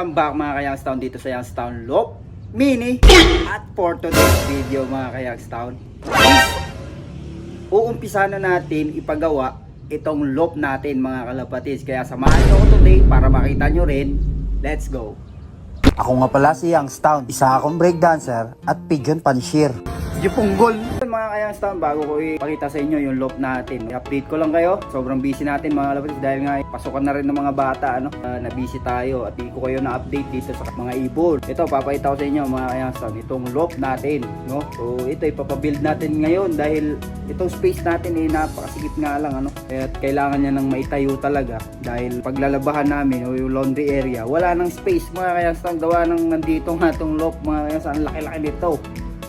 Welcome back mga ka-Youngstown dito sa Youngstown Loop Mini. At for today's video mga ka-Youngstown, uumpisa na natin ipagawa itong loop natin mga kalapatids. Kaya samahan nyo ako today para makita nyo rin. Let's go! Ako nga pala si Youngstown, isa akong breakdancer at pigeon panshir. Jupunggol! Mga ka-Youngstown, bago ko ipakita sa inyo yung loop natin, i-update ko lang kayo. Sobrang busy natin mga kalapatids dahil nga pasukan na rin ng mga bata, na-busy tayo at hindi ko kayo na-update dito sa mga ibon. Ito, papakita ko sa inyo mga ka-Youngstown, itong loop natin, no? So ito, ipapabuild natin ngayon dahil itong space natin napakasigit nga lang, Kaya kailangan niya ng maitayo talaga dahil paglalabahan namin o yung laundry area, wala nang space mga ka-Youngstown, gawa ng nandito nga itong loop mga ka-Youngstown, ang laki-laki nito.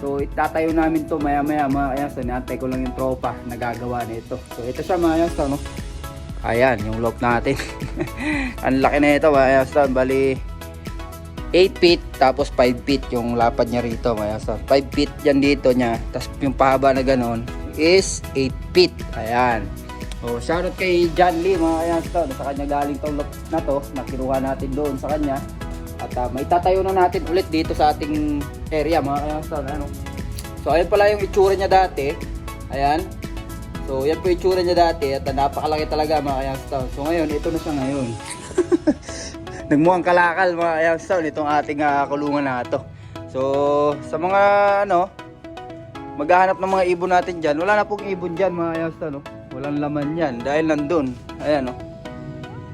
So itatayo namin to maya-maya mga ka-Youngstown. Antay ko lang yung tropa na gagawa nito. So ito siya mga ka-Youngstown, no? Ayan yung loop natin. Ang laki na ito mga ka-Youngstown. Bali 8 feet tapos 5 feet yung lapad niya rito mga ka-Youngstown. 5 feet yan dito niya. Tapos yung pahaba na ganon is 8 feet. Ayan. So shoutout kay John Lee mga ka-Youngstown. Sa kanya galing tong loop na to. Nakinuha natin doon sa kanya. At maitatayo na natin ulit dito sa ating area mga ka-Youngstown. So ayan pala yung itsura niya dati. Ayan. So yan po yung itsura niya dati. At napakalaki talaga mga ka-Youngstown. So ngayon, ito na siya ngayon. Nagmukhang kalakal mga ka-Youngstown itong ating kulungan na ito. So sa mga maghahanap ng mga ibon natin dyan, wala na pong ibon dyan mga ka-Youngstown. Walang laman yan dahil nandun. Ayan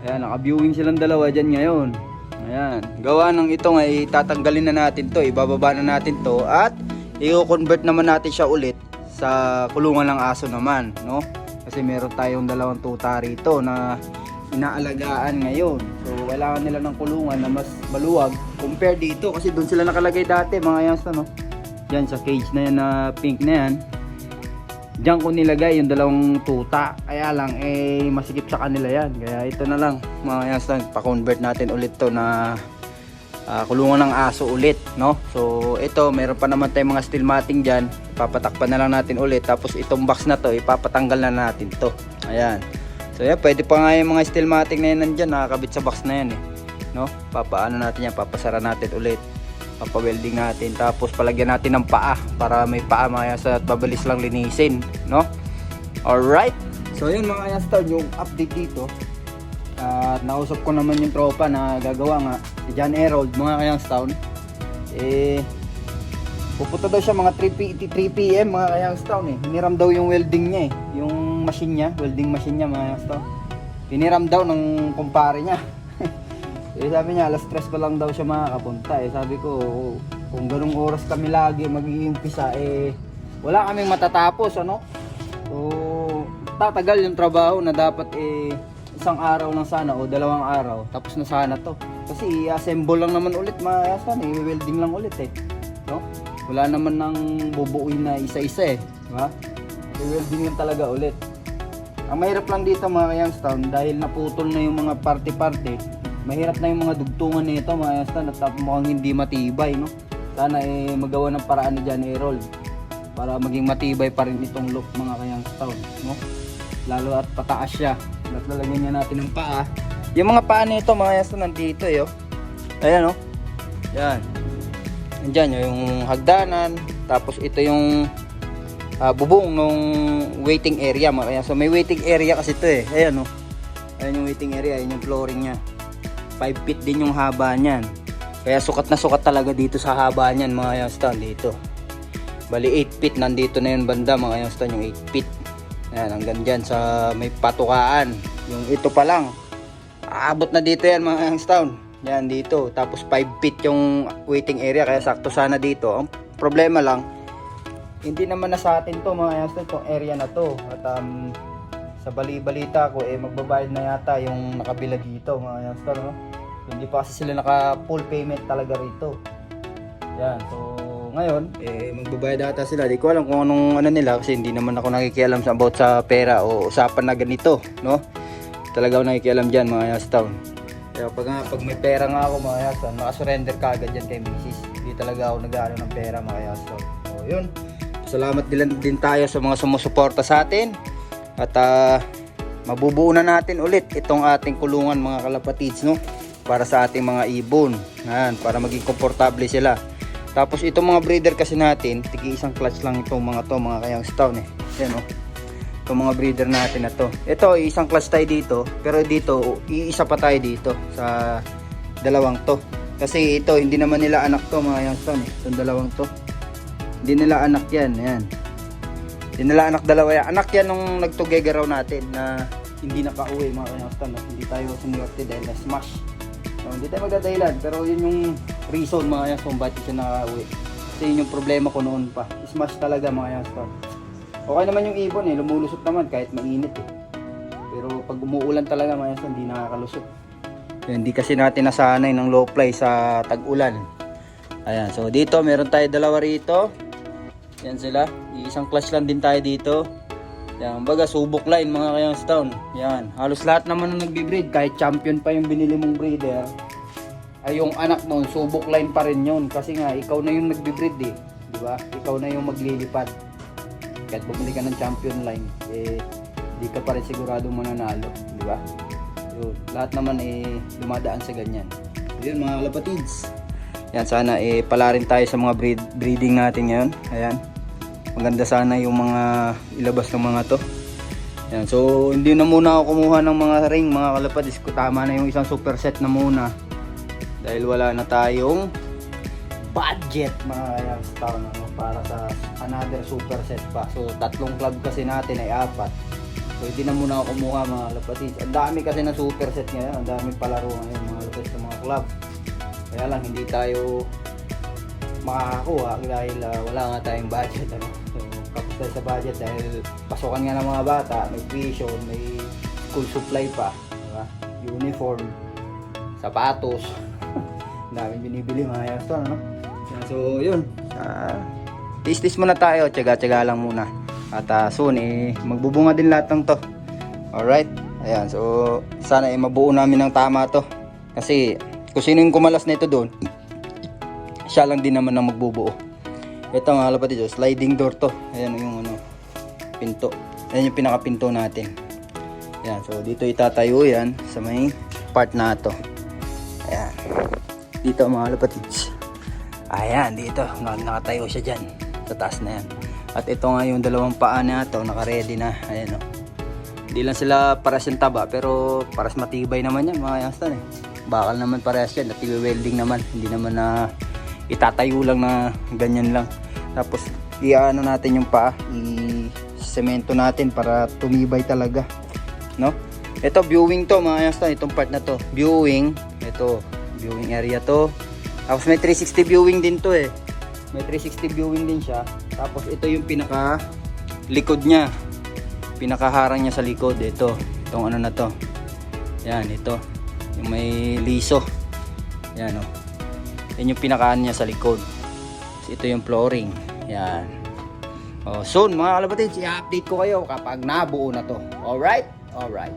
Ayan, naka-viewing silang dalawa dyan ngayon. Ayan, gawa ng ito nga itatanggalin na natin to, ibababa na natin to at i-convert naman natin siya ulit sa kulungan ng aso naman, no? Kasi meron tayong dalawang tuta rito na inaalagaan ngayon. So kailangan nila ng kulungan na mas maluwag compare dito kasi doon sila nakalagay dati mga Youngstown, no? Diyan sa cage na yan na pink na yan. Diyan ko nilagay yung dalawang tuta. Kaya lang masikip sa kanila yan. Kaya ito na lang mga Youngstown, pa-convert natin ulit to na kulungan ng aso ulit, no? So ito, meron pa naman tayong mga steel matting diyan. Ipapatakpan na lang natin ulit. Tapos itong box na to, ipapatanggal na natin to. Ayan. So yan, pwede pa nga yung mga steel matting na yan nandiyan, nakakabit sa box na yan no? Papaano natin yan, papasara natin ulit. Papawelding natin, tapos palagyan natin ng paa para may paa mga Youngstown at mabilis lang linisin, no? Alright, so yun mga Youngstown yung update dito. At nausap ko naman yung tropa na gagawa nga, si John Herold mga Youngstown. Pupunta daw siya mga 3 PM mga Youngstown. Hiniram daw yung welding niya yung machine niya, welding machine niya mga Youngstown. Hiniram daw ng kumpare niya. Sabi niya alas 3 pa lang daw siya makakapunta. Sabi ko, kung ganung oras kami lagi mag-iimpisa, wala kaming matatapos, So tatagal yung trabaho na dapat isang araw lang sana o 2 araw tapos na sana to. Kasi i-assemble lang naman ulit mga Youngstown, i-welding lang ulit no? Wala naman nang bubuuin na isa-isa diba? I-welding lang talaga ulit. Ang mahirap lang dito mga Youngstown dahil naputol na yung mga parte-parte. Mahirap na yung mga dugtungan nito mga Youngstown at mukhang hindi matibay, no? Sana magawa ng paraan ni John Herold para maging matibay pa rin itong loop mga ka-Youngstown, no? Lalo at pataas siya. At lalagyan niya natin ng paa. Yung mga paa nito mga Youngstown nandito Ayan Yan. Nandiyan yung hagdanan. Tapos ito yung bubong ng waiting area mga Youngstown. So may waiting area kasi ito Ayan Ayan yung waiting area, ayan yung flooring niya. 5 feet din yung haba niyan. Kaya sukat na sukat talaga dito sa haba niyan mga Youngstown dito. Bali 8 feet nandito na yung banda mga Youngstown, yung 8 feet. Ayan, hanggang dyan sa may patukaan. Yung ito pa lang. Aabot na dito yan mga Youngstown. Yan dito. Tapos 5 feet yung waiting area kaya sakto sana dito. Ang problema lang, hindi naman na sa atin to mga Youngstown, itong area na to. At sa bali-balita ko magbabayad na yata yung nakabila dito mga Youngstown, no? Hindi pa kasi sila naka full payment talaga rito. Yan, so ngayon magbabayad ata sila. Di ko alam kung anong nila kasi hindi naman ako nakikialam about sa pera o usapan na ganito, no? Talaga ako nakikialam diyan mga Youngstown. Kaya pag may pera nga ako mga Youngstown, naka-surrender ka agad diyan kay Mrs. Hindi talaga ako nag-aano ng pera mga Youngstown. So yun. Salamat din tayo sa mga sumusuporta sa atin. At mabubuo na natin ulit itong ating kulungan mga kalapatids, no? para sa ating mga ibon. Yan, para maging komportable sila. Tapos itong mga breeder kasi natin, tigi isang clutch lang itong mga Youngstown eh. Yan oh. Itong mga breeder natin na to. Ito, isang clutch tayo dito, pero dito, iisa pa tayo dito sa dalawang to. Kasi ito, hindi naman nila anak to mga Youngstown eh. Itong dalawang to. Hindi nila anak yan. Yan. Hindi nila anak dalawa yan. Anak yan nung nagtugega raw natin na hindi nakauwi mga Youngstown. No? Hindi tayo sumuwerte dahil na smash. So, hindi tayo magdadahilan. Pero yun yung reason mga Youngstown bakit siya nakauwi. Kasi yun yung problema ko noon pa. Smash talaga mga Youngstown. Okay naman yung ibon eh. Lumulusot naman kahit mainit eh. Pero pag umuulan talaga mga Youngstown, hindi nakakalusot. Hindi kasi natin nasanay ng low fly sa tag-ulan. Ayan, so dito meron tayo dalawa rito. Yan sila. Isang clutch lang din tayo dito. Yan, baga subok line mga Youngstown. Yan, halos lahat naman ng nagbi-breed, kahit champion pa yung binili mong breeder, ay yung anak mo, subok line pa rin yun. Kasi nga, ikaw na yung nagbi-breed eh. Di ba? Ikaw na yung maglilipad. Kahit bumili ka ng champion line, eh, di ka pa rin siguradong mananalo. Di ba? Yun, lahat naman eh dumadaan sa ganyan. Yun mga kalapatids. Yan, sana eh pala rin tayo sa mga breeding natin ngayon. Ayan. Maganda sana yung mga ilabas ng mga to. Yan, so hindi na muna ako kumuha ng mga ring mga kalapatids. Tama na yung isang super set na muna. Dahil wala na tayong budget mga Youngstown para sa another super set pa. So tatlong club kasi natin ay 4. So hindi na muna ako kumuha mga kalapatids. Ang dami kasi na super set ngayon. Ang dami palaro ngayon mga kalapatids sa mga club. Kaya lang hindi tayo makakakuha dahil wala nga tayong budget. Ano? So kapos tayo sa budget dahil pasokan nga ng mga bata. May tuition, may school supply pa. Diba? Uniform, sapatos. Ang daming binibili mga Youngstown. Ano? So yun. Tis-tis muna tayo. Tiyaga-tiyaga lang muna. At soon magbubunga din lahat ng to. Alright. Ayan. So sana mabuo namin ng tama to. Kasi kung sino yung kumalas na ito doon, siya lang din naman ang magbubuo. Ito mga kalapatids, sliding door to. Ayan yung pinto. Ayan yung pinakapinto natin. Ayan. So dito itatayo yan sa may part na to. Ayan. Dito mga kalapatids. Ayan. Dito. Nakatayo siya dyan. Sa taas na yan. At ito nga yung dalawang paa na ito, naka-ready na. Ayan o. Hindi lang sila paras yung taba, pero paras matibay naman yan mga Youngstown eh. Bakal naman parehas yan, at i-welding naman. Hindi naman na itatayo lang na ganyan lang. Tapos i-ano natin yung paa, i-semento natin para tumibay talaga. No? Ito viewing to mga Youngstown, itong part na to. Viewing, ito, viewing area to. Tapos may 360 viewing din to eh. May 360 viewing din siya. Tapos ito yung pinaka likod niya. Pinakaharang niya sa likod. Ito. Itong ano na to. Yan. Ito. Yung may liso. Yan o. Yan yung pinakaan niya sa likod. Ito yung flooring. Yan. O, soon mga kalapatids, i-update ko kayo kapag nabuo na to. Alright? Alright.